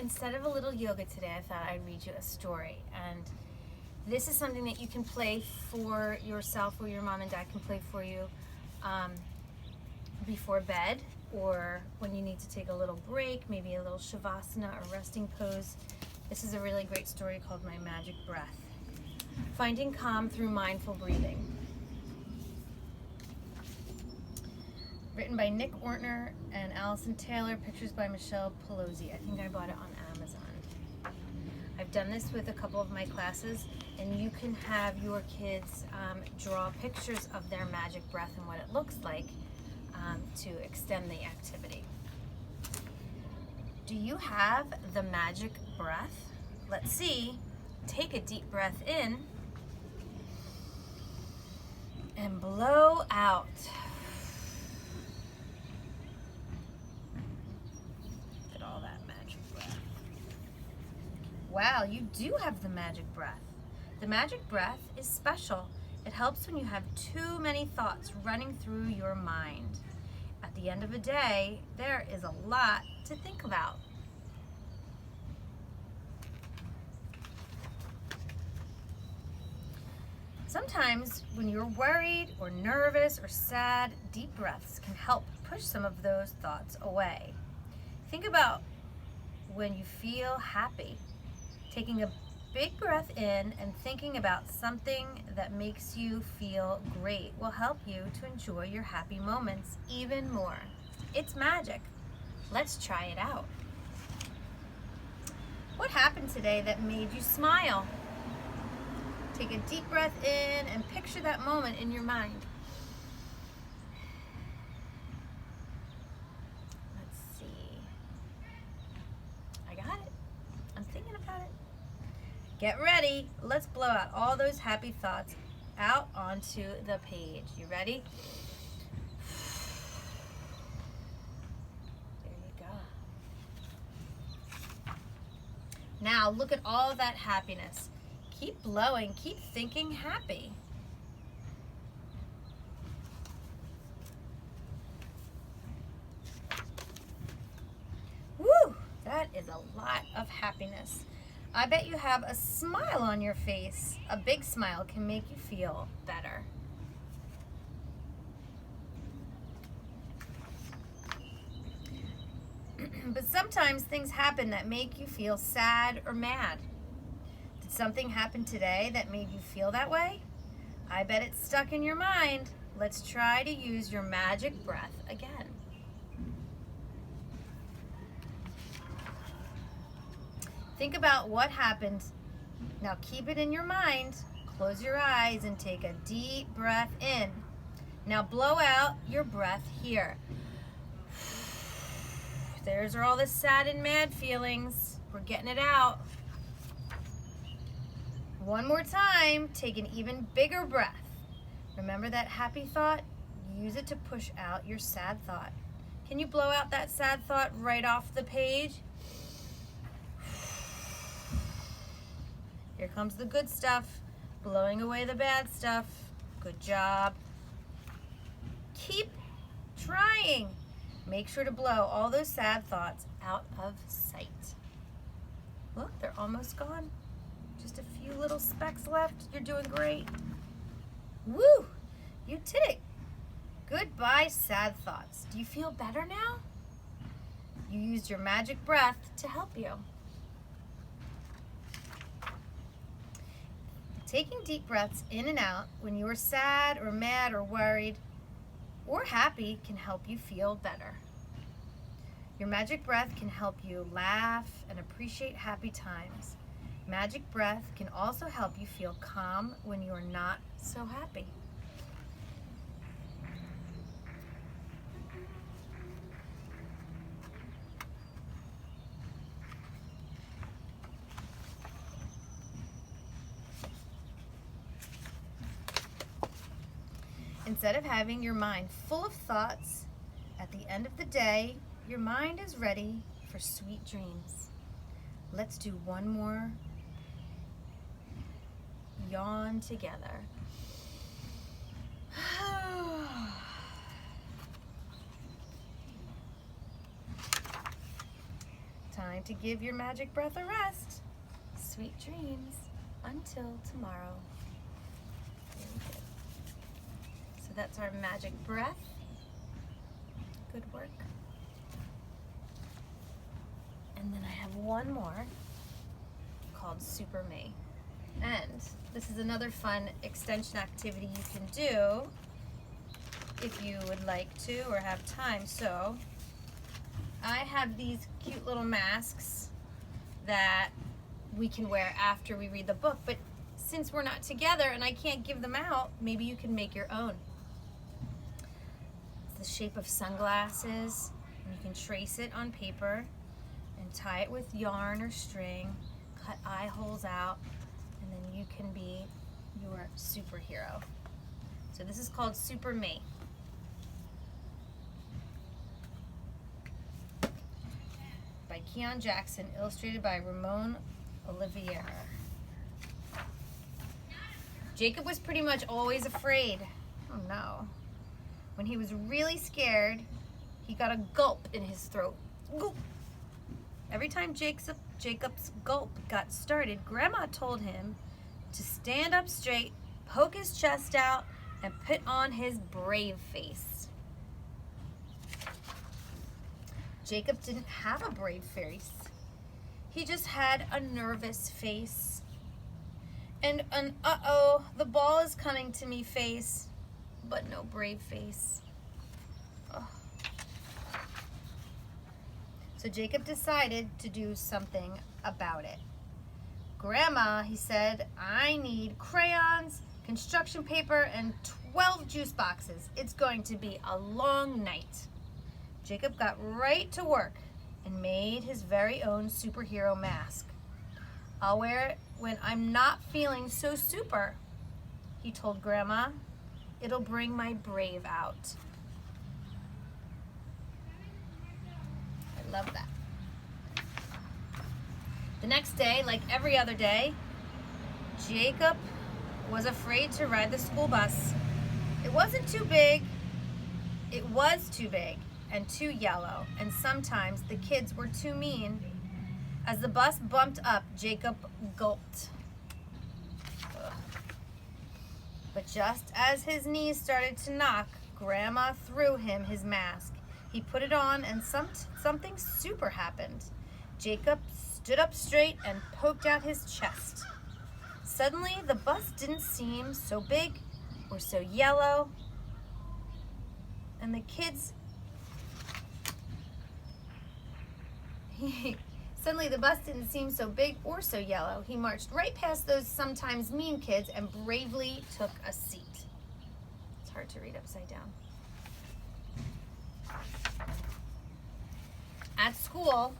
instead of a little yoga today, I thought I'd read you a story. And this is something that you can play for yourself, or your mom and dad can play for you before bed, or when you need to take a little break, maybe a little shavasana or resting pose. This is a really great story called My Magic Breath. Finding calm through mindful breathing. Written by Nick Ortner and Allison Taylor, pictures by Michelle Pelosi. I think I bought it on Amazon. I've done this with a couple of my classes, and you can have your kids draw pictures of their magic breath and what it looks like to extend the activity. Do you have the magic breath? Let's see. Take a deep breath in and blow out. Look at all that magic breath. Wow, you do have the magic breath. The magic breath is special. It helps when you have too many thoughts running through your mind. At the end of a day, there is a lot to think about. Sometimes when you're worried or nervous or sad, deep breaths can help push some of those thoughts away. Think about when you feel happy. Taking a big breath in and thinking about something that makes you feel great will help you to enjoy your happy moments even more. It's magic. Let's try it out. What happened today that made you smile? Take a deep breath in and picture that moment in your mind. Let's see. I got it. I'm thinking about it. Get ready. Let's blow out all those happy thoughts out onto the page. You ready? There you go. Now look at all that happiness. Keep blowing. Keep thinking happy. Woo! That is a lot of happiness. I bet you have a smile on your face. A big smile can make you feel better. But sometimes things happen that make you feel sad or mad. Did something happen today that made you feel that way? I bet it's stuck in your mind. Let's try to use your magic breath again. Think about what happened. Now keep it in your mind. Close your eyes and take a deep breath in. Now blow out your breath here. There's all the sad and mad feelings. We're getting it out. One more time, take an even bigger breath. Remember that happy thought? Use it to push out your sad thought. Can you blow out that sad thought right off the page? Here comes the good stuff, blowing away the bad stuff. Good job. Keep trying. Make sure to blow all those sad thoughts out of sight. Look, they're almost gone. Just a few little specks left. You're doing great. Woo! You did it. Goodbye, sad thoughts. Do you feel better now? You used your magic breath to help you. Taking deep breaths in and out when you are sad or mad or worried or happy can help you feel better. Your magic breath can help you laugh and appreciate happy times. Magic breath can also help you feel calm when you are not so happy. Instead of having your mind full of thoughts, at the end of the day, your mind is ready for sweet dreams. Let's do one more yawn together. Time going to give your magic breath a rest. Sweet dreams until tomorrow. Very good. So that's our magic breath. Good work. And then I have one more called Super Me. And this is another fun extension activity you can do if you would like to or have time. So I have these cute little masks that we can wear after we read the book, but since we're not together and I can't give them out, maybe you can make your own. It's the shape of sunglasses, and you can trace it on paper and tie it with yarn or string, cut eye holes out, and then you can be your superhero. So this is called Super Me. By Keon Jackson, illustrated by Ramon Olivier. Jacob was pretty much always afraid. Oh no. When he was really scared, he got a gulp in his throat. Gulp. Every time Jacob's gulp got started, Grandma told him to stand up straight, poke his chest out, and put on his brave face. Jacob didn't have a brave face. He just had a nervous face. And an uh-oh, the ball is coming to me face, but no brave face. Oh. So Jacob decided to do something about it. Grandma, he said, I need crayons, construction paper, and 12 juice boxes. It's going to be a long night. Jacob got right to work and made his very own superhero mask. I'll wear it when I'm not feeling so super, he told Grandma. It'll bring my brave out. I love that. The next day, like every other day, Jacob was afraid to ride the school bus. It wasn't too big. It was too big and too yellow, and sometimes the kids were too mean. As the bus bumped up, Jacob gulped. Ugh. But just as his knees started to knock, Grandma threw him his mask. He put it on and something super happened. Jacob stood up straight and poked out his chest. Suddenly, the bus didn't seem so big or so yellow, and the kids... Suddenly, the bus didn't seem so big or so yellow. He marched right past those sometimes mean kids and bravely took a seat. It's hard to read upside down. At school,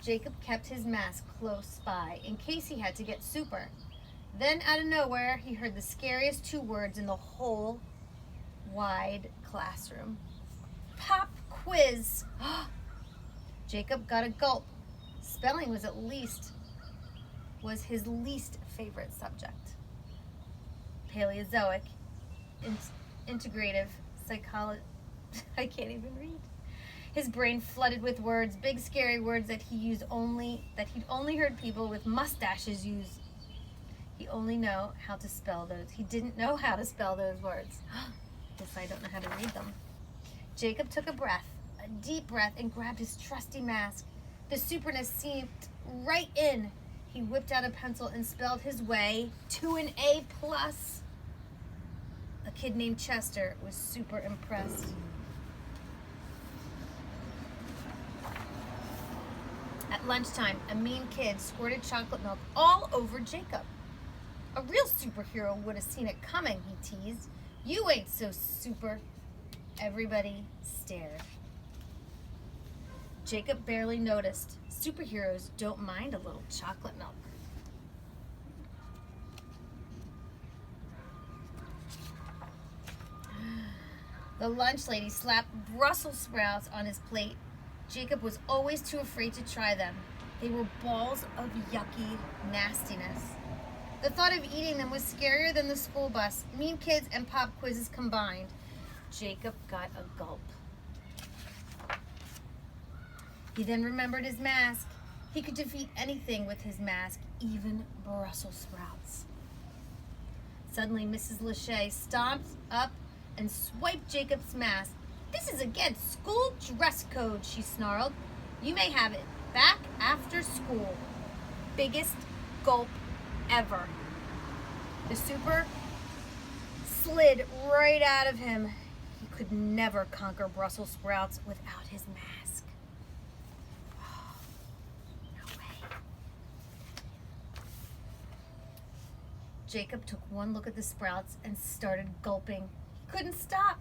Jacob kept his mask close by in case he had to get super. Then, out of nowhere, he heard the scariest two words in the whole wide classroom. Pop quiz. Jacob got a gulp. Spelling was his least favorite subject. Paleozoic, integrative psychology. I can't even read. His brain flooded with words, big scary words that he'd only heard people with mustaches use. He only know how to spell those. He didn't know how to spell those words. Guess I don't know how to read them. Jacob took a deep breath, and grabbed his trusty mask. The superness seeped right in. He whipped out a pencil and spelled his way to an A+. A kid named Chester was super impressed. At lunchtime, a mean kid squirted chocolate milk all over Jacob. A real superhero would have seen it coming, he teased. You ain't so super. Everybody stared. Jacob barely noticed. Superheroes don't mind a little chocolate milk. The lunch lady slapped Brussels sprouts on his plate. Jacob was always too afraid to try them. They were balls of yucky nastiness. The thought of eating them was scarier than the school bus, mean kids, and pop quizzes combined. Jacob got a gulp. He then remembered his mask. He could defeat anything with his mask, even Brussels sprouts. Suddenly, Mrs. Lachey stomped up and swiped Jacob's mask. "This is against school dress code," she snarled. "You may have it back after school." Biggest gulp ever. The super slid right out of him. He could never conquer Brussels sprouts without his mask. Oh, no way. Jacob took one look at the sprouts and started gulping. He couldn't stop.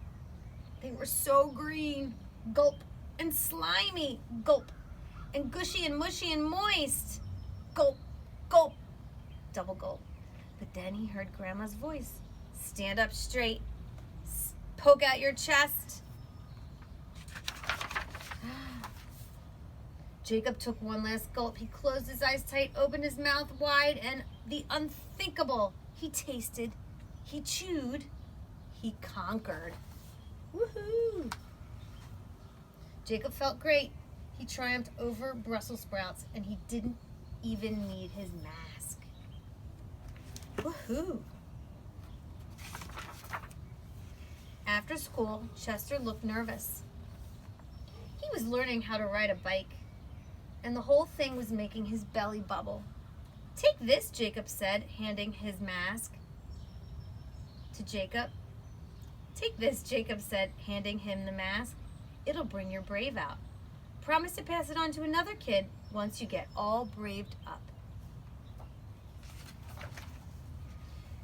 They were so green. Gulp. And slimy. Gulp. And gushy and mushy and moist. Gulp. Gulp. Double gulp. But then he heard Grandma's voice. "Stand up straight. Poke out your chest." Jacob took one last gulp. He closed his eyes tight, opened his mouth wide, and the unthinkable. He tasted, he chewed, he conquered. Woohoo! Jacob felt great. He triumphed over Brussels sprouts, and he didn't even need his mask. Woohoo! After school, Chester looked nervous. He was learning how to ride a bike, and the whole thing was making his belly bubble. "Take this," Jacob said, handing his mask to Jacob. "Take this," Jacob said, handing him the mask. "It'll bring your brave out. Promise to pass it on to another kid once you get all braved up."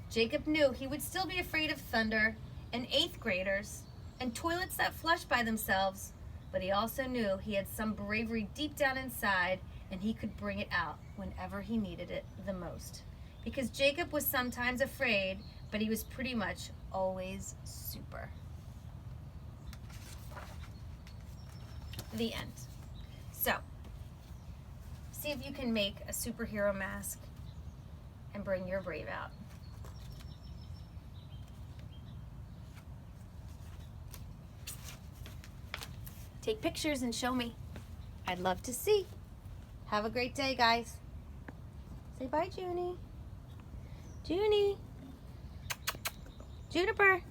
Jacob knew he would still be afraid of thunder and 8th graders and toilets that flush by themselves, but he also knew he had some bravery deep down inside, and he could bring it out whenever he needed it the most. Because Jacob was sometimes afraid, but he was pretty much always super. The end. So, see if you can make a superhero mask and bring your brave out. Take pictures and show me. I'd love to see. Have a great day, guys. Say bye, Junie. Junie. Juniper.